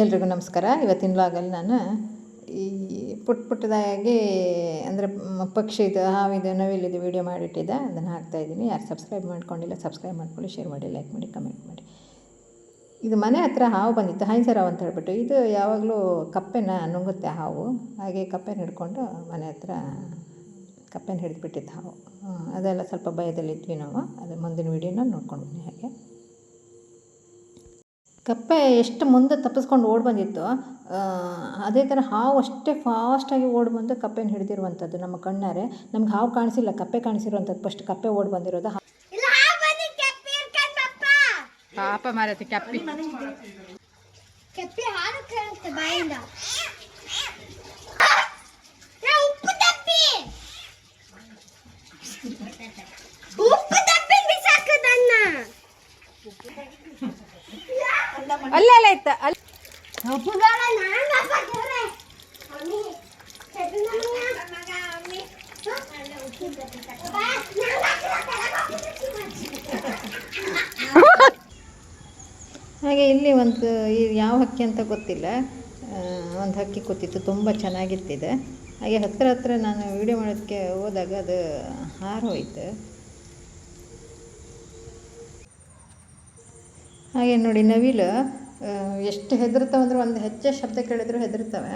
ಎಲ್ರಿಗೂ ನಮಸ್ಕಾರ. ಇವತ್ತಿನ ವ್ಲಾಗಲ್ಲಿ ನಾನು ಈ ಪುಟ್ಟದಾಗಿ ಅಂದರೆ ಪಕ್ಷಿದು ಹಾವಿದು ನವಿಲಿದು ವೀಡಿಯೋ ಮಾಡಿಟ್ಟಿದ್ದೆ, ಅದನ್ನು ಹಾಕ್ತಾಯಿದ್ದೀನಿ. ಯಾರು ಸಬ್ಸ್ಕ್ರೈಬ್ ಮಾಡ್ಕೊಂಡಿಲ್ಲ ಸಬ್ಸ್ಕ್ರೈಬ್ ಮಾಡ್ಕೊಳ್ಳಿ, ಶೇರ್ ಮಾಡಿ, ಲೈಕ್ ಮಾಡಿ, ಕಮೆಂಟ್ ಮಾಡಿ. ಇದು ಮನೆ ಹತ್ರ ಹಾವು ಬಂದಿತ್ತು, ಹೈಸರಾವ್ ಅಂತ ಹೇಳ್ಬಿಟ್ಟು. ಇದು ಯಾವಾಗಲೂ ಕಪ್ಪೆನ ನುಂಗುತ್ತೆ ಹಾವು. ಹಾಗೆ ಕಪ್ಪೆನ ಹಿಡ್ಕೊಂಡು ಮನೆ ಹತ್ರ ಕಪ್ಪೆನ ಹಿಡಿದ್ಬಿಟ್ಟಿತ್ತು ಹಾವು. ಅದೆಲ್ಲ ಸ್ವಲ್ಪ ಭಯದಲ್ಲಿದ್ವಿ ನಾವು. ಅದು ಮುಂದಿನ ವೀಡಿಯೋನ ನೋಡ್ಕೊಂಡು ಬನ್ನಿ. ಹಾಗೆ ಕಪ್ಪೆ ಎಷ್ಟು ಮುಂದೆ ತಪ್ಪಿಸ್ಕೊಂಡು ಓಡಿ ಬಂದಿತ್ತು, ಅದೇ ಥರ ಹಾವು ಅಷ್ಟೇ ಫಾಸ್ಟಾಗಿ ಓಡಿ ಬಂದು ಕಪ್ಪೆನ ಹಿಡಿದಿರುವಂಥದ್ದು ನಮ್ಮ ಕಣ್ಣಾರೆ. ನಮ್ಗೆ ಹಾವು ಕಾಣಿಸಿಲ್ಲ, ಕಪ್ಪೆ ಕಾಣಿಸಿರುವಂಥದ್ದು. ಫಸ್ಟ್ ಕಪ್ಪೆ ಓಡಿ ಬಂದಿರೋದು. ಪಾಪ ಮಾರತಿ ಕಪ್ಪಿ ಅಲ್ಲ ಆಯ್ತ ಅಲ್ಲಿ ಹಾಗೆ ಇಲ್ಲಿ ಒಂದು ಯಾವ ಹಕ್ಕಿ ಅಂತ ಗೊತ್ತಿಲ್ಲ, ಒಂದು ಹಕ್ಕಿ ಕೂತಿತ್ತು, ತುಂಬ ಚೆನ್ನಾಗಿತ್ತಿದೆ. ಹಾಗೆ ಹತ್ರ ನಾನು ವೀಡಿಯೋ ಮಾಡೋದಕ್ಕೆ ಹೋದಾಗ ಅದು ಹಾರೋಯ್ತು. ಹಾಗೆ ನೋಡಿ ನವಿಲು ಎಷ್ಟು ಹೆದರ್ತಾವೆ ಅಂದರೆ, ಒಂದು ಹೆಜ್ಜೆ ಶಬ್ದ ಕೇಳಿದ್ರು ಹೆದರ್ತವೆ.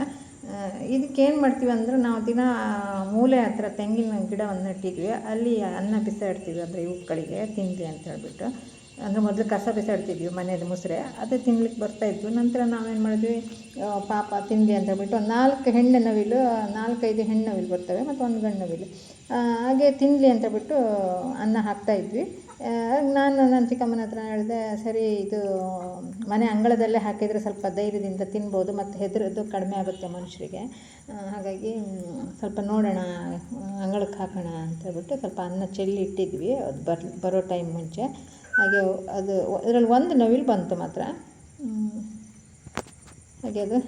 ಇದಕ್ಕೇನು ಮಾಡ್ತೀವಿ ಅಂದ್ರೆ, ನಾವು ದಿನ ಮೂಲೆ ಹತ್ರ ತೆಂಗಿನ ಗಿಡವನ್ನು ನೆಟ್ಟಿದ್ವಿ, ಅಲ್ಲಿ ಅನ್ನ ಬಿಸಾಡ್ತೀವಿ. ಅಂದರೆ ಇವುಗಳಿಗೆ ತಿನ್ನಲಿ ಅಂತ ಹೇಳ್ಬಿಟ್ಟು. ಅಂದರೆ ಮೊದಲು ಕಸ ಬಿಸಾಡ್ತಿದ್ವಿ ಮನೆಯದು ಮುಸ್ರೆ, ಅದು ತಿನ್ಲಿಕ್ಕೆ ಬರ್ತಾಯಿದ್ವು. ನಂತರ ನಾವೇನು ಮಾಡಿದ್ವಿ, ಪಾಪ ತಿನ್ನಲಿ ಅಂತ ಹೇಳ್ಬಿಟ್ಟು 4 ಹೆಣ್ಣು ನವಿಲು, 4-5 ಹೆಣ್ಣು ನವಿಲು ಬರ್ತವೆ ಮತ್ತು 1 ಗಂಡು ನವಿಲು. ಹಾಗೆ ತಿನ್ನಲಿ ಅಂತ ಹೇಳ್ಬಿಟ್ಟು ಅನ್ನ ಹಾಕ್ತಾಯಿದ್ವಿ. ನಾನು ನನ್ನ ಚಿಕ್ಕಮ್ಮನ ಹತ್ರ ಹೇಳಿದೆ, ಸರಿ ಇದು ಮನೆ ಅಂಗಳದಲ್ಲೇ ಹಾಕಿದರೆ ಸ್ವಲ್ಪ ಧೈರ್ಯದಿಂದ ತಿನ್ಬೋದು ಮತ್ತು ಹೆದರೋದು ಕಡಿಮೆ ಆಗುತ್ತೆ ಮನುಷ್ಯರಿಗೆ. ಹಾಗಾಗಿ ಸ್ವಲ್ಪ ನೋಡೋಣ, ಅಂಗಳಕ್ಕೆ ಹಾಕೋಣ ಅಂತ ಹೇಳ್ಬಿಟ್ಟು ಸ್ವಲ್ಪ ಅನ್ನ ಚೆಲ್ಲಿ ಇಟ್ಟಿದ್ವಿ, ಅದು ಬರೋ ಟೈಮ್ ಮುಂಚೆ. ಹಾಗೆ ಅದು ಅದರಲ್ಲಿ 1 ನವಿಲು ಬಂತು ಮಾತ್ರ. ಹಾಗೆ ಅದು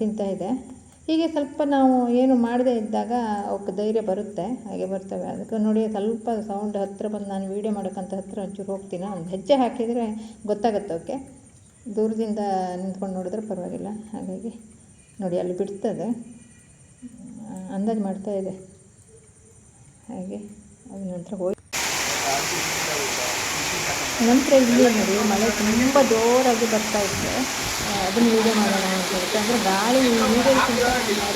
ತಿಂತಾಯಿದೆ. ಹೀಗೆ ಸ್ವಲ್ಪ ನಾವು ಏನು ಮಾಡದೇ ಇದ್ದಾಗ ಅವಕ್ಕೆ ಧೈರ್ಯ ಬರುತ್ತೆ, ಹಾಗೆ ಬರ್ತವೆ. ಅದಕ್ಕೆ ನೋಡಿ ಸ್ವಲ್ಪ ಸೌಂಡ್ ಹತ್ತಿರ ಬಂದು ನಾನು ವೀಡಿಯೋ ಮಾಡೋಕ್ಕಂತ ಹತ್ತಿರ ಒಂಚೂರು ಹೋಗ್ತೀನಿ. ಒಂದು ಹೆಜ್ಜೆ ಹಾಕಿದರೆ ಗೊತ್ತಾಗುತ್ತೆ ಅವಕ್ಕೆ, ದೂರದಿಂದ ನಿಂತ್ಕೊಂಡು ನೋಡಿದ್ರೆ ಪರವಾಗಿಲ್ಲ. ಹಾಗಾಗಿ ನೋಡಿ ಅಲ್ಲಿ ಬಿಡ್ತದೆ, ಅಂದಾಜು ಮಾಡ್ತಾಯಿದೆ. ಹಾಗೆ ಅದು ನಂತರ ಹೋಗಿ ನಂತರ ಇಲ್ಲಿ ನೋಡಿ ಮಳೆ ತುಂಬ ಜೋರಾಗಿ ಬರ್ತಾಯಿತ್ತು. ಅದನ್ನು ವೀಡಿಯೋ ಮಾಡೋಣ ಅಂತ ಹೇಳ್ತೆ. ಅಂದರೆ ಗಾಳಿ ವೀಡಿಯೋಕ್ಕಿಂತ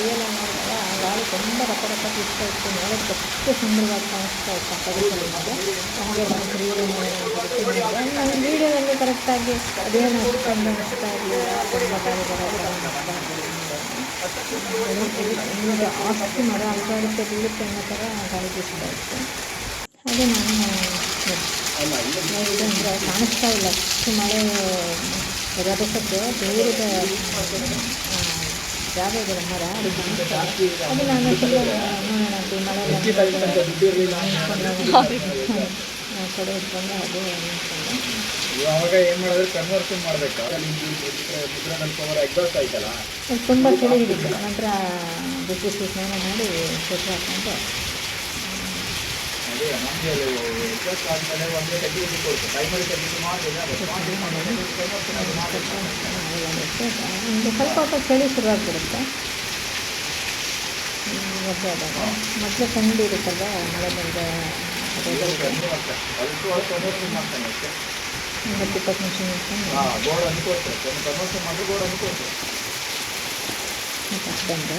ರಿಯಲ್ ಆಗಿ ನೋಡಿದಾಗ ಗಾಳಿ ತುಂಬ ರಪ್ಪ ಇರ್ತಾ ಇತ್ತು. ನೋಡೋಕ್ಕೆ ಎಷ್ಟು ಸುಂದರವಾಗಿ ಕಾಣಿಸ್ತಾ ಇತ್ತು ಪರಿಸರಕ್ಕೆ. ಹಾಗೆ ನಾನು ವೀಡಿಯೋ ಮಾಡೋಣ ಅಂತ ನಾನು ವೀಡಿಯೋದಲ್ಲಿ ಕರೆಕ್ಟಾಗಿ ಅದೇನು ಅಷ್ಟೊಂದು ಅನಿಸ್ತಾ ಇರಲಿಲ್ಲ. ತುಂಬ ಗಾಳಿ ಬರೋದು ಜಾಸ್ತಿ ಮರ ಅಲ್ಗಾಡುತ್ತೆ ಬೀಳುತ್ತೆ ಅನ್ನೋ ಥರ ಗಾಳಿ ಬೀಸ್ತಾ ಇತ್ತು. ಹಾಗೆ ನಾನು ಇದೊಂದು ಕಾಣಿಸ್ತಾ ಇಲ್ಲ, ಅಷ್ಟು ಮಳೆ ರಭಸದ್ದು ಬೇರೆದ ಜಾಗ ಇದೆ ಮರ, ಅದು ಕಾಣಿಸ್ತಾ ಇಲ್ಲ. ಅದು ನಾನು ನೋಡೋಣ ಅಂತ ಮಳೆ ಕಡೆ ಇಟ್ಕೊಂಡು ಅದು ನಿಂತ್ಕೊಂಡು ತುಂಬ ಚಳಿ ಹಿಡಿತು. ನಂತರ ಬಿಸಿ ಸ್ನಾನ ಮಾಡಿ ಸೆಟ್ ಹಾಕೊಂಡು ಸ್ವಲ್ಪ ಹೊತ್ತು ಚಳಿ ಶುರುವಾಗ್ಬಿಡುತ್ತೆ. ಒದ್ದೆ ಆದಾಗ ಮೊದಲೇ ಥಂಡಿ ಇರುತ್ತಲ್ಲ, ಮಳೆ ಬಂದ 10-20 ನಿಮಿಷ ಬಂದೆ.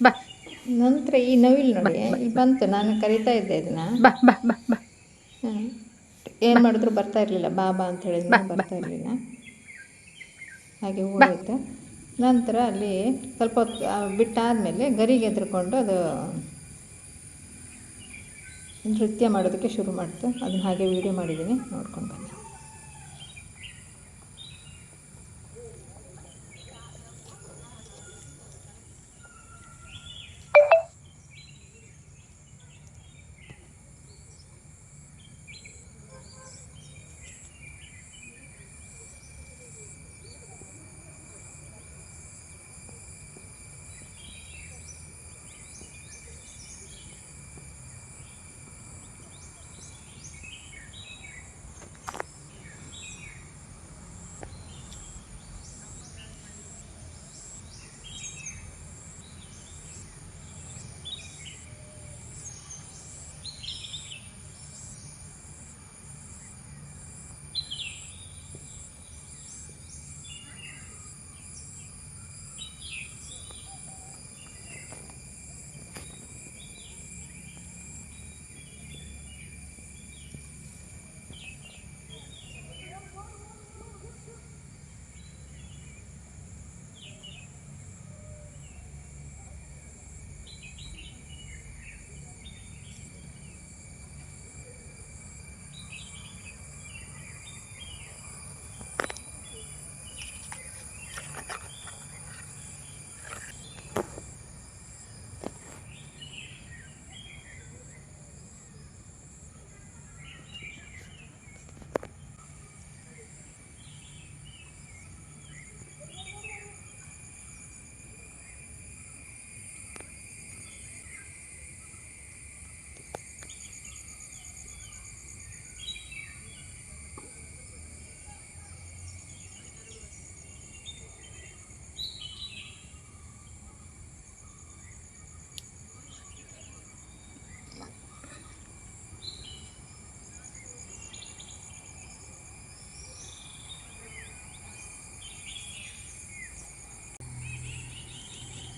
ಬಾ ನಂತರ ಈ ನವಿಲು ನೋಡಿ ಇಲ್ಲಿ ಬಂತು. ನಾನು ಕರಿತಾ ಇದ್ದೆ ಇದನ್ನು, ಏನು ಮಾಡಿದ್ರು ಬರ್ತಾ ಇರಲಿಲ್ಲ. ಬಾ ಅಂತ ಹೇಳಿದ್ರೆ ಬರ್ತಾ ಇರಲಿಲ್ಲ. ಹಾಗೆ ಓಡಾಯಿತು. ನಂತರ ಅಲ್ಲಿ ಸ್ವಲ್ಪ ಹೊತ್ತು ಬಿಟ್ಟಾದಮೇಲೆ ಗರಿಗೆ ಎದ್ರುಕೊಂಡು ಅದು ನೃತ್ಯ ಮಾಡೋದಕ್ಕೆ ಶುರು ಮಾಡ್ತು. ಅದನ್ನು ಹಾಗೆ ವೀಡಿಯೋ ಮಾಡಿದ್ದೀನಿ, ನೋಡ್ಕೊಂಡು ಬನ್ನಿ.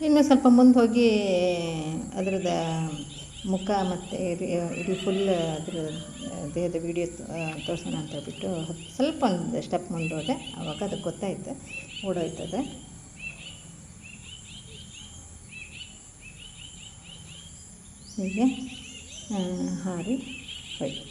ಇನ್ನು ಸ್ವಲ್ಪ ಮುಂದೆ ಹೋಗಿ ಅದ್ರದ್ದು ಮುಖ ಮತ್ತು ಇಡೀ ಫುಲ್ ಅದ್ರ ದೇಹದ ವೀಡಿಯೋ ತೋರಿಸೋಣ ಅಂತ ಹೇಳ್ಬಿಟ್ಟು ಸ್ವಲ್ಪ ಒಂದು ಸ್ಟೆಪ್ ಮುಂದೆ ಹೋದೆ. ಆವಾಗ ಅದಕ್ಕೆ ಗೊತ್ತಾಯ್ತು, ಓಡೋಯ್ತದೆ. ಹೀಗೆ ಹಾರಿ ಹೋಯ್ತು.